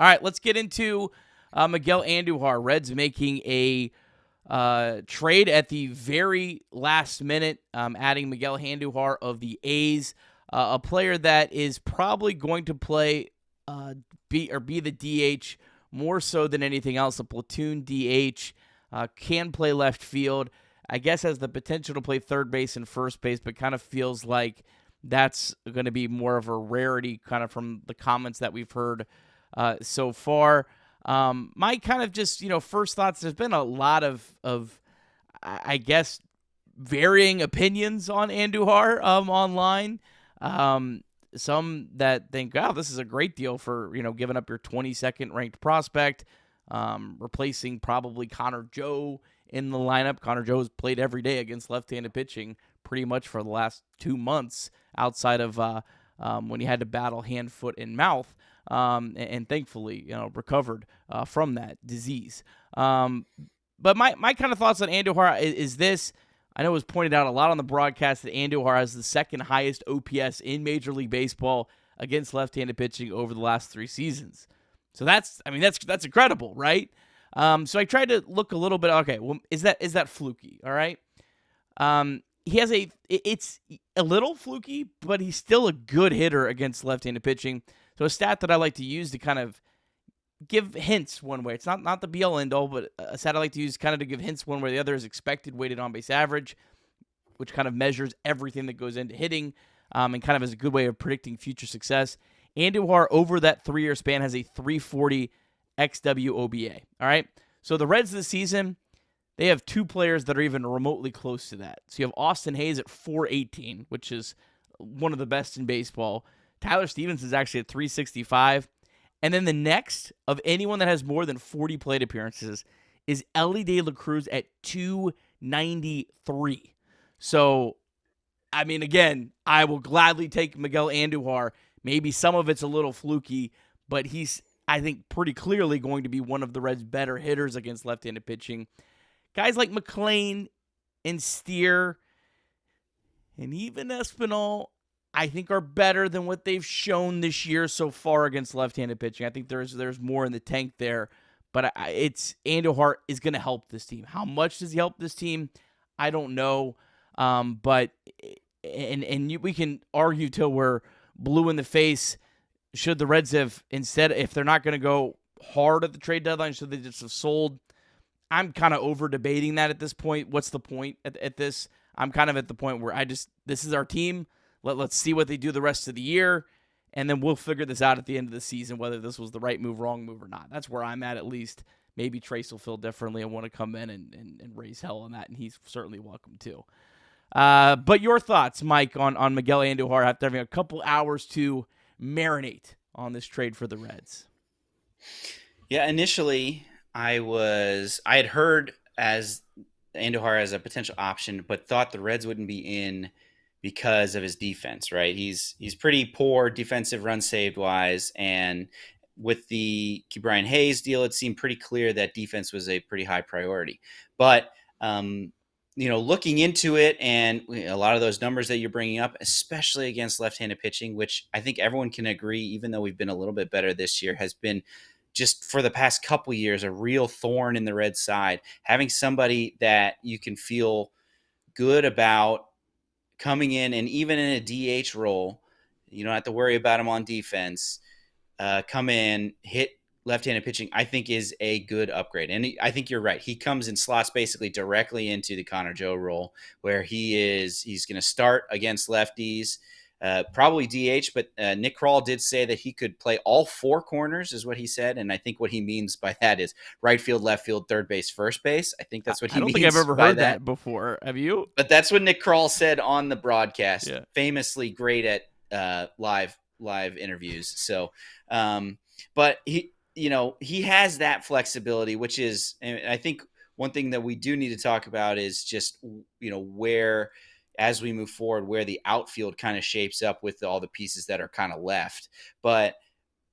All right, let's get into Miguel Andujar. Reds making a trade at the very last minute, adding Miguel Andujar of the A's, a player that is probably going to play be the DH more so than anything else. A platoon DH, can play left field. I guess has the potential to play third base and first base, but kind of feels like that's going to be more of a rarity, kind of from the comments that we've heard so far. My kind of just, first thoughts, there's been a lot of I guess, varying opinions on Andujar online. Some that think, oh, this is a great deal for, giving up your 22nd ranked prospect, replacing probably Connor Joe in the lineup. Connor Joe has played every day against left-handed pitching pretty much for the last 2 months outside of when he had to battle hand, foot, and mouth. And thankfully, recovered from that disease. But my kind of thoughts on Andujar is this. I know it was pointed out a lot on the broadcast that Andujar has the second highest OPS in Major League Baseball against left-handed pitching over the last 3 seasons. So that's incredible, right? So I tried to look a little bit. Okay, well, is that fluky? All right. It's a little fluky, but he's still a good hitter against left-handed pitching. So a stat that I like to use to kind of give hints one way. It's not the be-all end-all, but a stat I like to use kind of to give hints one way or the other is expected weighted on-base average, which kind of measures everything that goes into hitting, and kind of is a good way of predicting future success. Andujar, over that 3-year span, has a 340 XW OBA. All right? So the Reds this season, they have 2 players that are even remotely close to that. So you have Austin Hayes at 418, which is one of the best in baseball. Tyler Stevens is actually at 365. And then the next of anyone that has more than 40 plate appearances is Elly De La Cruz at 293. So, I mean, again, I will gladly take Miguel Andujar. Maybe some of it's a little fluky, but he's, I think, pretty clearly going to be one of the Reds' better hitters against left-handed pitching. Guys like McClain and Steer and even Espinal, I think, are better than what they've shown this year so far against left-handed pitching. I think there's more in the tank there, but it's Andujar is going to help this team. How much does he help this team? I don't know, but we can argue till we're blue in the face. Should the Reds have instead, if they're not going to go hard at the trade deadline, should they just have sold? I'm kind of over debating that at this point. What's the point at this? I'm kind of at the point where this is our team. Let's see what they do the rest of the year, and then we'll figure this out at the end of the season, whether this was the right move, wrong move, or not. That's where I'm at least. Maybe Trace will feel differently and want to come in and raise hell on that, and he's certainly welcome too. But your thoughts, Mike, on Miguel Andujar after having a couple hours to marinate on this trade for the Reds? Yeah, initially I had heard as Andujar as a potential option, but thought the Reds wouldn't be in because of his defense, right? He's pretty poor defensive run saved wise, and with the Brian Hayes deal, it seemed pretty clear that defense was a pretty high priority. But looking into it, and a lot of those numbers that you're bringing up, especially against left-handed pitching, which I think everyone can agree, even though we've been a little bit better this year, has been just for the past couple years a real thorn in the Reds' side. Having somebody that you can feel good about coming in, and even in a DH role, you don't have to worry about him on defense, come in, hit left-handed pitching, I think is a good upgrade. And I think you're right. He comes and slots basically directly into the Connor Joe role, where he's going to start against lefties, probably DH, but Nick Krall did say that he could play all 4 corners is what he said. And I think what he means by that is right field, left field, third base, first base. I think that's what he means. I don't think I've ever heard that before. Have you? But that's what Nick Krall said on the broadcast. Yeah. Famously great at live interviews. So, but he has that flexibility, which is, and I think one thing that we do need to talk about is just, where, as we move forward, where the outfield kind of shapes up with all the pieces that are kind of left. But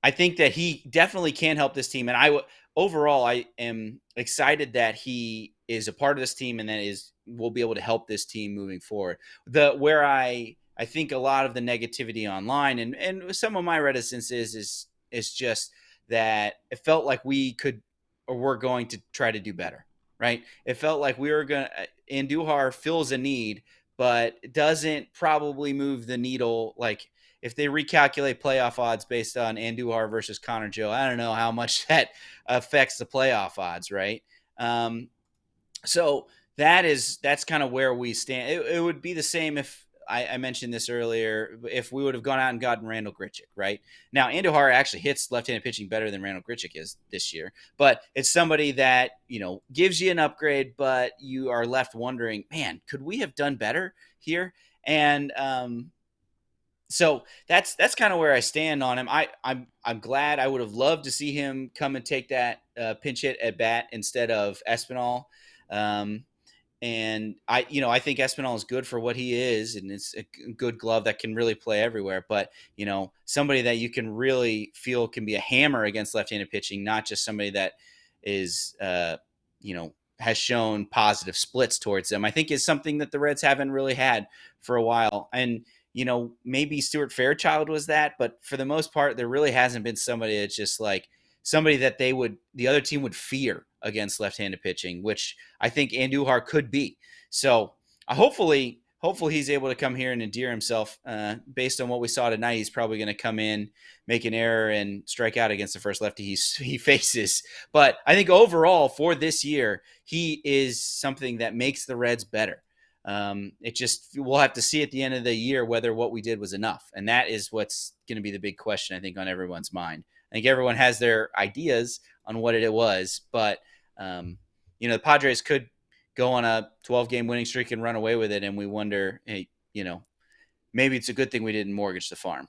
I think that he definitely can help this team. And overall, I am excited that he is a part of this team and that will be able to help this team moving forward. Where I think a lot of the negativity online and some of my reticence is just that it felt like we could or were going to try to do better, right? It felt like we were going to, Andujar fills a need, but doesn't probably move the needle. Like if they recalculate playoff odds based on Andujar versus Connor Joe, I don't know how much that affects the playoff odds, right? Um, so that's kind of where we stand. It would be the same if I mentioned this earlier. If we would have gone out and gotten Randall Grichuk, right now, Andujar actually hits left-handed pitching better than Randall Grichuk is this year, but it's somebody that gives you an upgrade, but you are left wondering, man, could we have done better here? And so that's kind of where I stand on him. I'm glad. I would have loved to see him come and take that pinch hit at bat instead of Espinal. Um, and I think Espinal is good for what he is, and it's a good glove that can really play everywhere. But somebody that you can really feel can be a hammer against left-handed pitching, not just somebody that is has shown positive splits towards them. I think is something that the Reds haven't really had for a while. And maybe Stuart Fairchild was that, but for the most part, there really hasn't been somebody that's just like somebody that the other team would fear against left-handed pitching, which I think Andujar could be. So hopefully he's able to come here and endear himself. Based on what we saw tonight, he's probably going to come in, make an error, and strike out against the first lefty he faces. But I think overall for this year, he is something that makes the Reds better. We'll have to see at the end of the year whether what we did was enough. And that is what's going to be the big question, I think, on everyone's mind. I think everyone has their ideas on what it was, but the Padres could go on a 12-game winning streak and run away with it, and we wonder, hey, maybe it's a good thing we didn't mortgage the farm.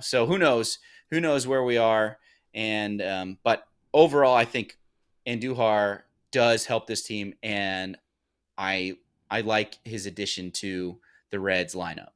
So who knows where we are, and but overall, I think Andujar does help this team, and I like his addition to the Reds lineup.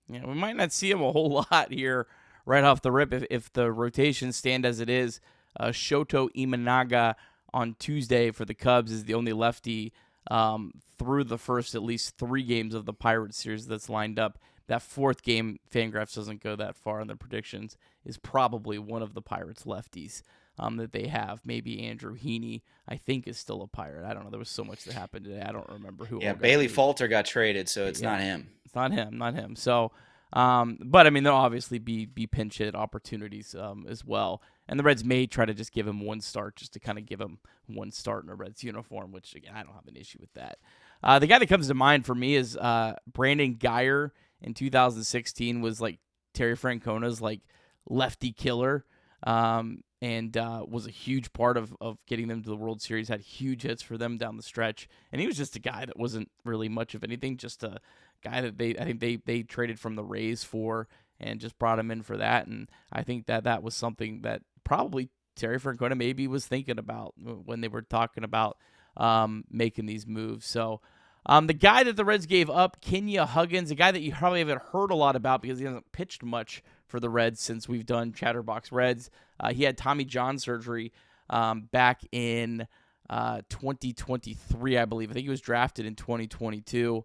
Yeah, we might not see him a whole lot here right off the rip if the rotations stand as it is. Shoto Imanaga on Tuesday for the Cubs is the only lefty through the first at least 3 games of the Pirates series that's lined up. That 4th game, Fangraphs doesn't go that far in their predictions, is probably one of the Pirates lefties that they have. Maybe Andrew Heaney, I think, is still a Pirate. I don't know. There was so much that happened today. I don't remember who. Yeah, Bailey Falter got traded, so it's not him. It's not him. So, but I mean, there'll obviously be pinch hit opportunities as well. And the Reds may try to just give him one start, just to kind of give him one start in a Reds uniform, which, again, I don't have an issue with that. The guy that comes to mind for me is Brandon Guyer in 2016 was like Terry Francona's like lefty killer, and was a huge part of getting them to the World Series, had huge hits for them down the stretch. And he was just a guy that wasn't really much of anything, just a guy that I think they traded from the Rays for and just brought him in for that. And I think that was something that probably Terry Francona maybe was thinking about when they were talking about making these moves. So the guy that the Reds gave up, Kenya Huggins, a guy that you probably haven't heard a lot about because he hasn't pitched much for the Reds since we've done Chatterbox Reds. He had Tommy John surgery back in 2023, I believe. I think he was drafted in 2022.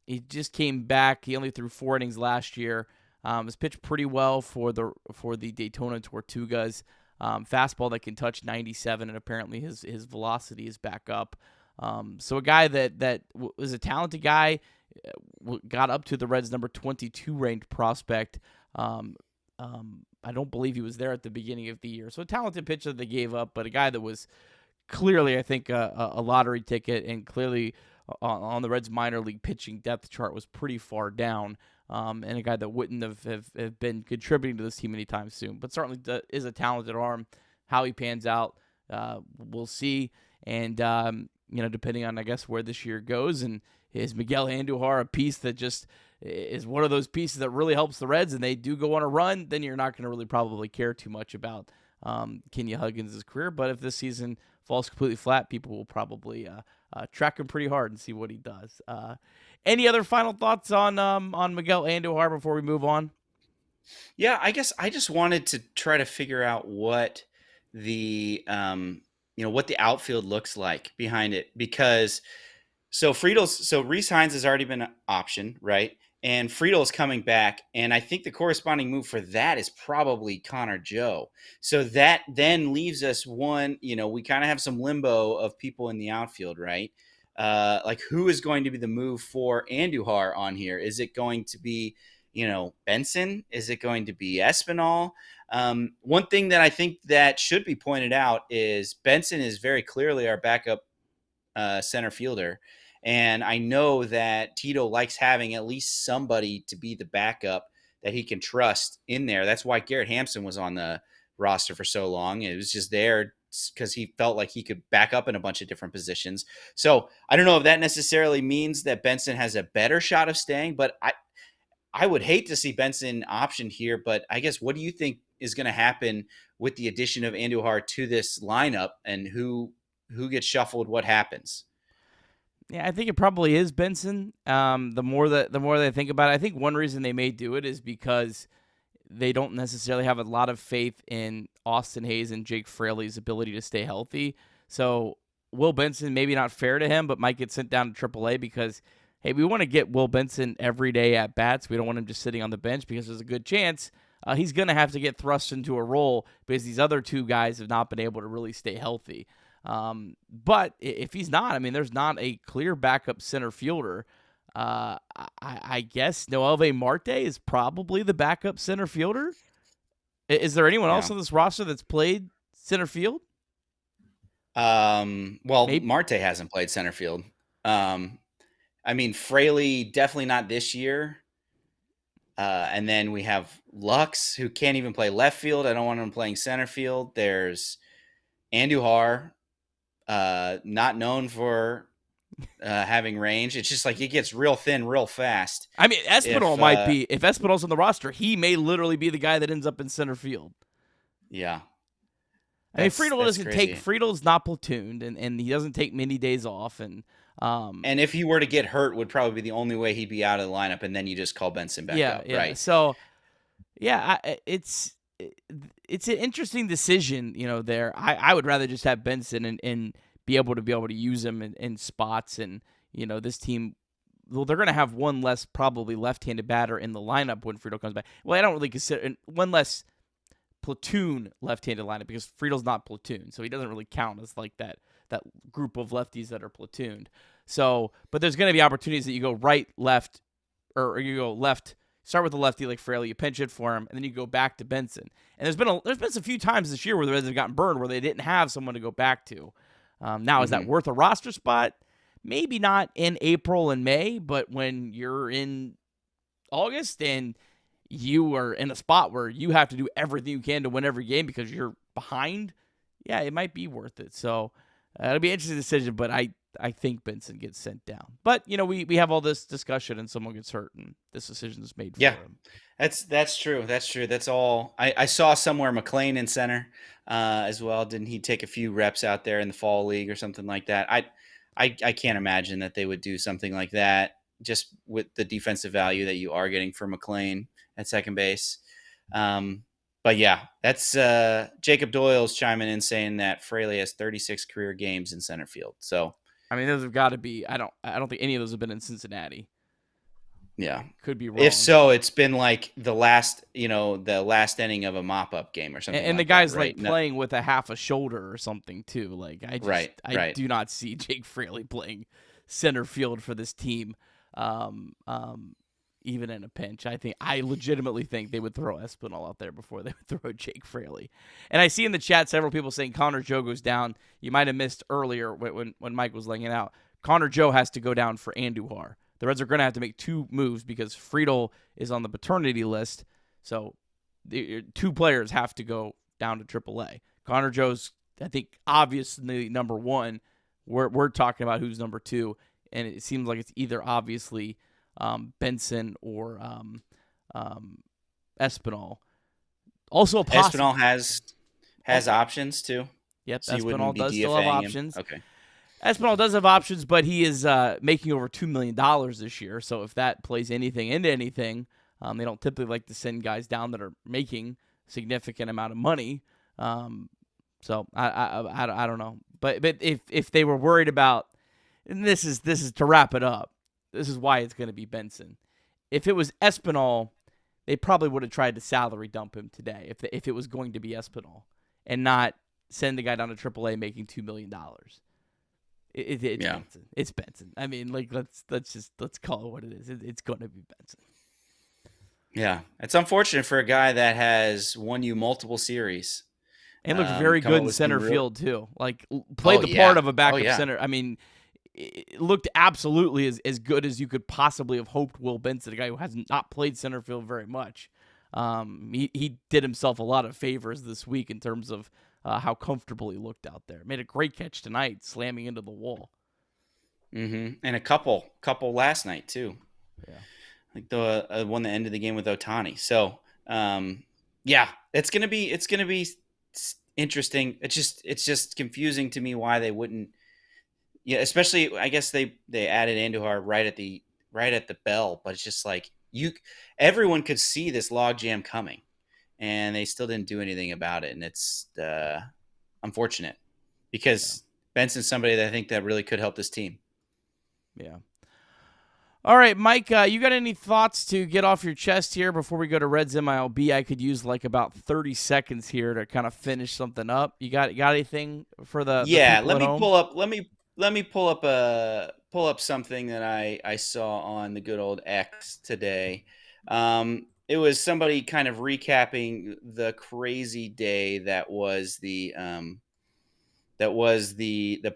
He just came back. He only threw 4 innings last year. Was pitched pretty well for the Daytona Tortugas. Fastball that can touch 97, and apparently his velocity is back up. So a guy that was a talented guy, got up to the Reds' number 22 ranked prospect. I don't believe he was there at the beginning of the year. So a talented pitcher that they gave up, but a guy that was clearly, I think, a lottery ticket, and clearly on the Reds' minor league pitching depth chart was pretty far down. And a guy that wouldn't have been contributing to this team anytime soon, but certainly is a talented arm. How he pans out, we'll see. And, depending on, I guess, where this year goes, and is Miguel Andujar a piece that just is one of those pieces that really helps the Reds and they do go on a run, then you're not going to really probably care too much about Kenya Huggins' career. But if this season falls completely flat, people will probably track him pretty hard and see what he does. Any other final thoughts on Miguel Andujar before we move on? Yeah, I guess I just wanted to try to figure out what the what the outfield looks like behind it, because so Rhys Hines has already been an option, right? and Friedel's coming back, and I think the corresponding move for that is probably Connor Joe. So that then leaves us one, we kind of have some limbo of people in the outfield, right? Like who is going to be the move for Andujar on here? Is it going to be, Benson? Is it going to be Espinal? One thing that I think that should be pointed out is Benson is very clearly our backup center fielder. And I know that Tito likes having at least somebody to be the backup that he can trust in there. That's why Garrett Hampson was on the roster for so long. It was just there because he felt like he could back up in a bunch of different positions. So I don't know if that necessarily means that Benson has a better shot of staying, but I would hate to see Benson optioned here. But I guess, what do you think is going to happen with the addition of Andujar to this lineup, and who gets shuffled? What happens? Yeah, I think it probably is Benson. The more that I think about it, I think one reason they may do it is because they don't necessarily have a lot of faith in Austin Hayes and Jake Fraley's ability to stay healthy. So Will Benson, maybe not fair to him, but might get sent down to AAA because, hey, we want to get Will Benson every day at bats. We don't want him just sitting on the bench because there's a good chance he's going to have to get thrust into a role because these other two guys have not been able to really stay healthy. But if he's not, I mean, there's not a clear backup center fielder. I guess Noelve Marte is probably the backup center fielder. Is there anyone else on this roster that's played center field? Well, Maybe. Marte hasn't played center field. I mean, Fraley definitely not this year. And then we have Lux, who can't even play left field. I don't want him playing center field. There's Andujar, not known for having range. It's just like he gets real thin real fast. I mean, Espinal might be. If Espinal's on the roster, he may literally be the guy that ends up in center field. Yeah. I mean, Friedel doesn't take. Friedel's not platooned, and he doesn't take many days off. And if he were to get hurt, would probably be the only way he'd be out of the lineup, and then you just call Benson back up, right? So, yeah, it's an interesting decision, there. I would rather just have Benson and be able to use him in spots, and this team. Well, they're going to have one less probably left-handed batter in the lineup when Friedel comes back. Well, I don't really consider one less platoon left-handed lineup because Friedel's not platoon, so he doesn't really count as like that group of lefties that are platooned. So, but there's going to be opportunities that you go right, left, or you go left. Start with the lefty like Fraley, you pinch it for him, and then you go back to Benson. And there's been a few times this year where the Reds have gotten burned where they didn't have someone to go back to. Now, is that worth a roster spot? Maybe not in April and May, but when you're in August and you are in a spot where you have to do everything you can to win every game because you're behind, yeah, it might be worth it. So it'll be an interesting decision, but I think Benson gets sent down. But, we have all this discussion and someone gets hurt and this decision is made for him. That's true. That's all. I saw somewhere McLean in center as well. Didn't he take a few reps out there in the fall league or something like that? I can't imagine that they would do something like that just with the defensive value that you are getting for McLean at second base. But yeah, that's Jacob Doyle's chiming in saying that Fraley has 36 career games in center field. So, I mean, those have got to be. I don't think any of those have been in Cincinnati. Yeah, could be wrong. If so, it's been like the last inning of a mop-up game or something. And like the guy's that, right? playing with a half a shoulder or something too. Like I do not see Jake Fraley playing center field for this team, even in a pinch. I legitimately think they would throw Espinal out there before they would throw Jake Fraley. And I see in the chat several people saying Connor Joe goes down. You might have missed earlier when Mike was laying it out. Connor Joe has to go down for Andujar. The Reds are going to have to make two moves because Friedel is on the paternity list. So the two players have to go down to AAA. Connor Joe's, I think, obviously number one. We're talking about who's number two, and it seems like it's either obviously Benson or Espinal. Also, Espinal has options too. Yep, so Espinal does still have options. Okay. Espinal does have options, but he is making over $2 million this year. So if that plays anything into anything, they don't typically like to send guys down that are making a significant amount of money. So I don't know. But if they were worried about, and this is to wrap it up, this is why it's going to be Benson. if it was Espinal, they probably would have tried to salary dump him today if it was going to be Espinal and not send the guy down to AAA making $2 million. It's Yeah. Benson. It's Benson. I mean, like let's call it what it is. It's going to be Benson. Yeah, it's unfortunate for a guy that has won you multiple series. And looked very Come good up in with some center real. field too. Like played Oh the part yeah. of a Oh backup yeah. center. I mean, it looked absolutely as good as you could possibly have hoped. Will Benson, a guy who has not played center field very much, he did himself a lot of favors this week in terms of how comfortable he looked out there. Made a great catch tonight, slamming into the wall. And a couple last night too. Yeah. Like the one that ended the game with Ohtani. So yeah, it's gonna be interesting. It's just confusing to me why they wouldn't. Yeah, especially I guess they added Andujar right at the bell, but it's just like everyone could see this logjam coming, and they still didn't do anything about it, and it's unfortunate because Benson's somebody that I think that really could help this team. Yeah. All right, Mike, you got any thoughts to get off your chest here before we go to Reds MLB? I could use like about 30 seconds here to kind of finish something up. You got anything for the people Let at me home? pull up pull up something that I saw on the good old X today. It was somebody kind of recapping the crazy day that was the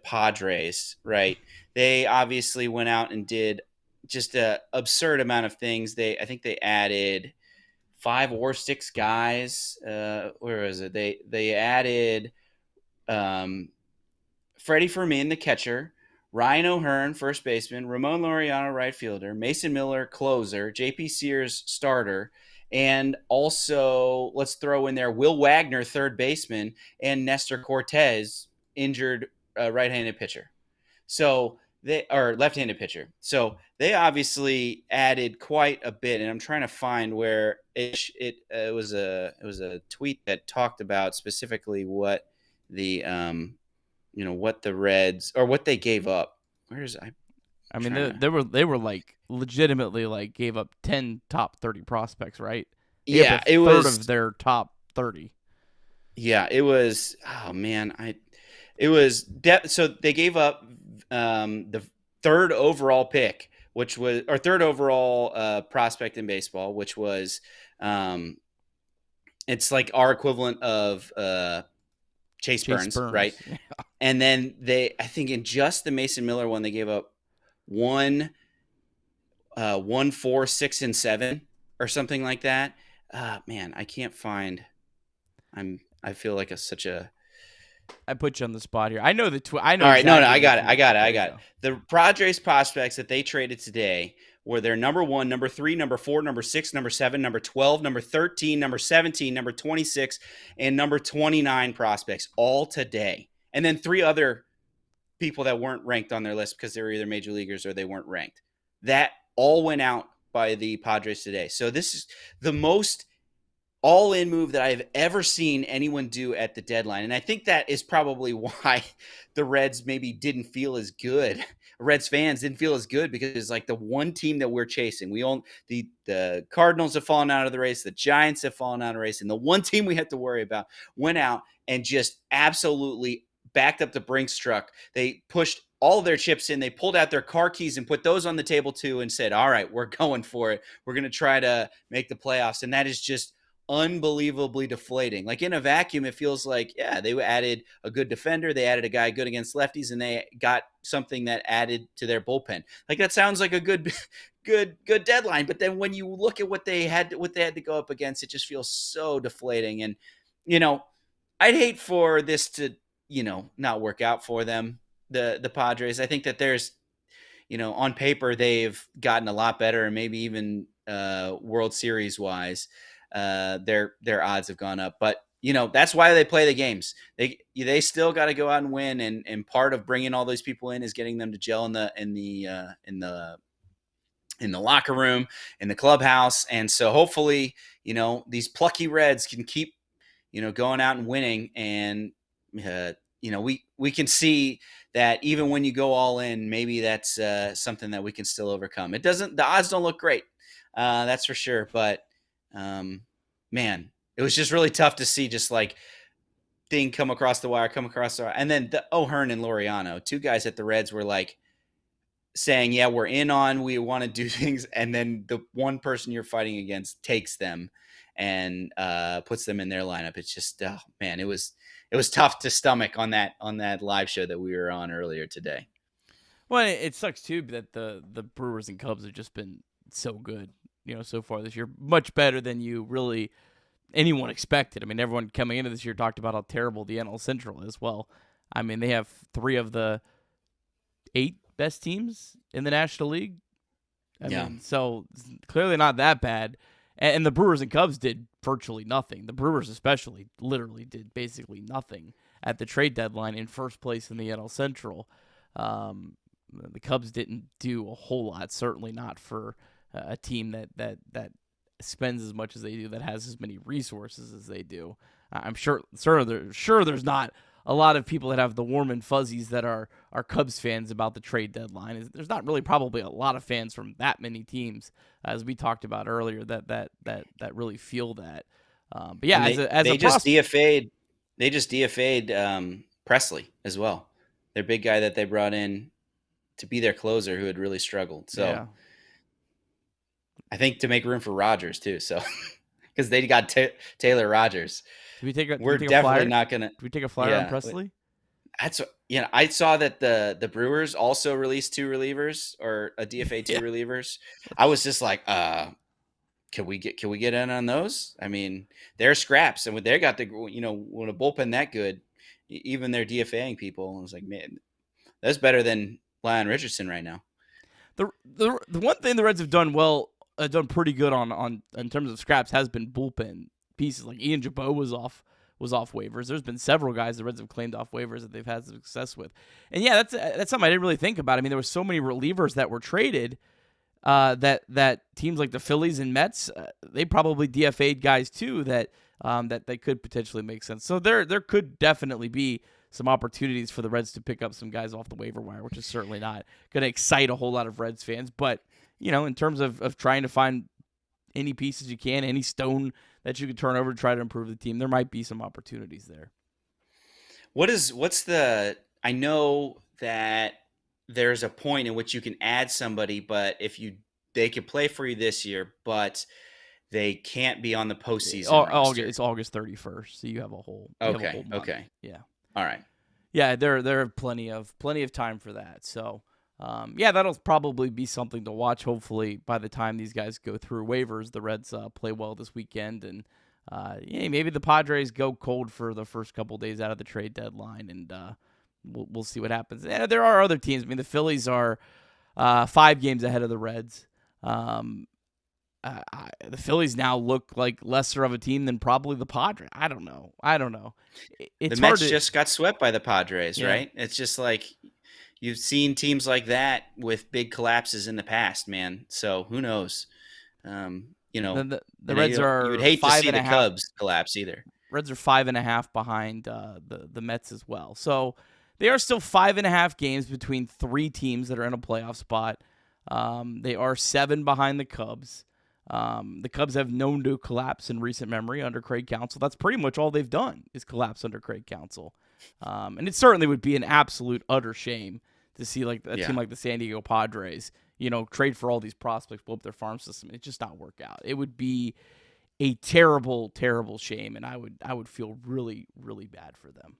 Padres, right? They obviously went out and did just a absurd amount of things. I think they added 5 or 6 guys. Where is it? They added Freddie Fermin, the catcher, Ryan O'Hearn, first baseman, Ramon Laureano, right fielder, Mason Miller, closer, JP Sears, starter, and also let's throw in there Will Wagner, third baseman, and Nestor Cortez, injured right-handed pitcher. So they are left-handed pitcher. So they obviously added quite a bit, and I'm trying to find where it was a tweet that talked about specifically what the what the Reds or what they gave up. I mean, they were like legitimately like gave up 10 top 30 prospects, right? They gave Yeah, up a it third was. of their top 30. Yeah, it was. Oh man, so they gave up the third overall pick, which was or third overall prospect in baseball, which was it's like our equivalent of Chase Burns, right? Yeah. And then I think in just the Mason Miller one, they gave up 1, 1, 4, 6, and 7 or something like that. Man, I can't find. I feel like such a. I put you on the spot here. I know I know All right, no, exactly I the got it. tweet. There you go. The Padres prospects that they traded today were their number 1, number 3, number 4, number 6, number 7, number 12, number 13, number 17, number 26, and number 29 prospects all today. And then 3 other people that weren't ranked on their list because they were either major leaguers or they weren't ranked. That all went out by the Padres today. So this is the most all-in move that I've ever seen anyone do at the deadline. And I think that is probably why the Reds maybe didn't feel as good. Reds fans didn't feel as good because it's like the one team that we're chasing. The Cardinals have fallen out of the race. The Giants have fallen out of the race. And the one team we have to worry about went out and just absolutely backed up the Brinks truck. They pushed all of their chips in. They pulled out their car keys and put those on the table too and said, all right, we're going for it. We're going to try to make the playoffs. And that is just unbelievably deflating. Like in a vacuum, it feels like, yeah, they added a good defender, they added a guy good against lefties, and they got something that added to their bullpen. Like that sounds like a good deadline. But then when you look at what they had to go up against, it just feels so deflating. And I'd hate for this to not work out for them, the Padres. I think that there's on paper they've gotten a lot better, and maybe even World Series wise their odds have gone up. But that's why they play the games. They still got to go out and win, and part of bringing all those people in is getting them to gel in the locker room, in the clubhouse. And so hopefully these plucky Reds can keep going out and winning. And we can see that even when you go all in, maybe that's something that we can still overcome. The odds don't look great. That's for sure. But man, it was just really tough to see just like thing come across the wire, and then the O'Hearn and Laureano, two guys at the Reds were like saying, "Yeah, we're in on, we want to do things," and then the one person you're fighting against takes them and puts them in their lineup. It's just, oh man, it was tough to stomach on that live show that we were on earlier today. Well, it sucks too that the Brewers and Cubs have just been so good, so far this year, much better than anyone expected. I mean, everyone coming into this year talked about how terrible the NL Central is. Well, I mean, they have 3 of the 8 best teams in the National League. I mean, so clearly not that bad. And the Brewers and Cubs did virtually nothing. The Brewers especially literally did basically nothing at the trade deadline in first place in the NL Central. The Cubs didn't do a whole lot, certainly not for a team that spends as much as they do, that has as many resources as they do. I'm sure there's not a lot of people that have the warm and fuzzies that are Cubs fans about the trade deadline. There's not really probably a lot of fans from that many teams, as we talked about earlier, that really feel that. But yeah, they just DFA'd Presley as well. Their big guy that they brought in to be their closer, who had really struggled. So yeah. I think to make room for Rogers too. So because they got Taylor Rogers. We're definitely not gonna. Do we take a flyer on Presley? That's I saw that the Brewers also released 2 relievers, or a DFA 2 relievers. I was just like, can we get in on those? I mean, they're scraps, and when they got when a bullpen that good, even they're DFAing people. I was like, man, that's better than Lyon Richardson right now. The one thing the Reds have done well, done pretty good on in terms of scraps, has been bullpen pieces. Like Ian Jabot was off waivers. There's been several guys the Reds have claimed off waivers that they've had success with. And yeah, that's something I didn't really think about. I mean, there were so many relievers that were traded that teams like the Phillies and Mets, they probably DFA'd guys too that they could potentially make sense. So there could definitely be some opportunities for the Reds to pick up some guys off the waiver wire, which is certainly not going to excite a whole lot of Reds fans. But, in terms of trying to find any pieces you can, any stone that you could turn over to try to improve the team, there might be some opportunities there. I know that there's a point in which you can add somebody, but they could play for you this year, but they can't be on the postseason roster. It's August 31st, so you have a whole month. Okay. Yeah. All right. Yeah, there are plenty of time for that. So, that'll probably be something to watch. Hopefully, by the time these guys go through waivers, the Reds play well this weekend, and maybe the Padres go cold for the first couple days out of the trade deadline, and we'll see what happens. There are other teams. I mean, the Phillies are 5 games ahead of the Reds. The Phillies now look like lesser of a team than probably the Padres. I don't know. It's the Mets just got swept by the Padres, right? It's just like you've seen teams like that with big collapses in the past, man. So who knows? The Reds are. You would hate to see the Cubs collapse either. Reds are 5.5 behind the Mets as well. So they are still 5.5 games between 3 teams that are in a playoff spot. They are 7 behind the Cubs. The Cubs have known to collapse in recent memory under Craig Counsell. That's pretty much all they've done is collapse under Craig Counsell. And it certainly would be an absolute utter shame to see like a team like the San Diego Padres, trade for all these prospects, blow up their farm system. It just not work out. It would be a terrible, terrible shame, and I would feel really, really bad for them.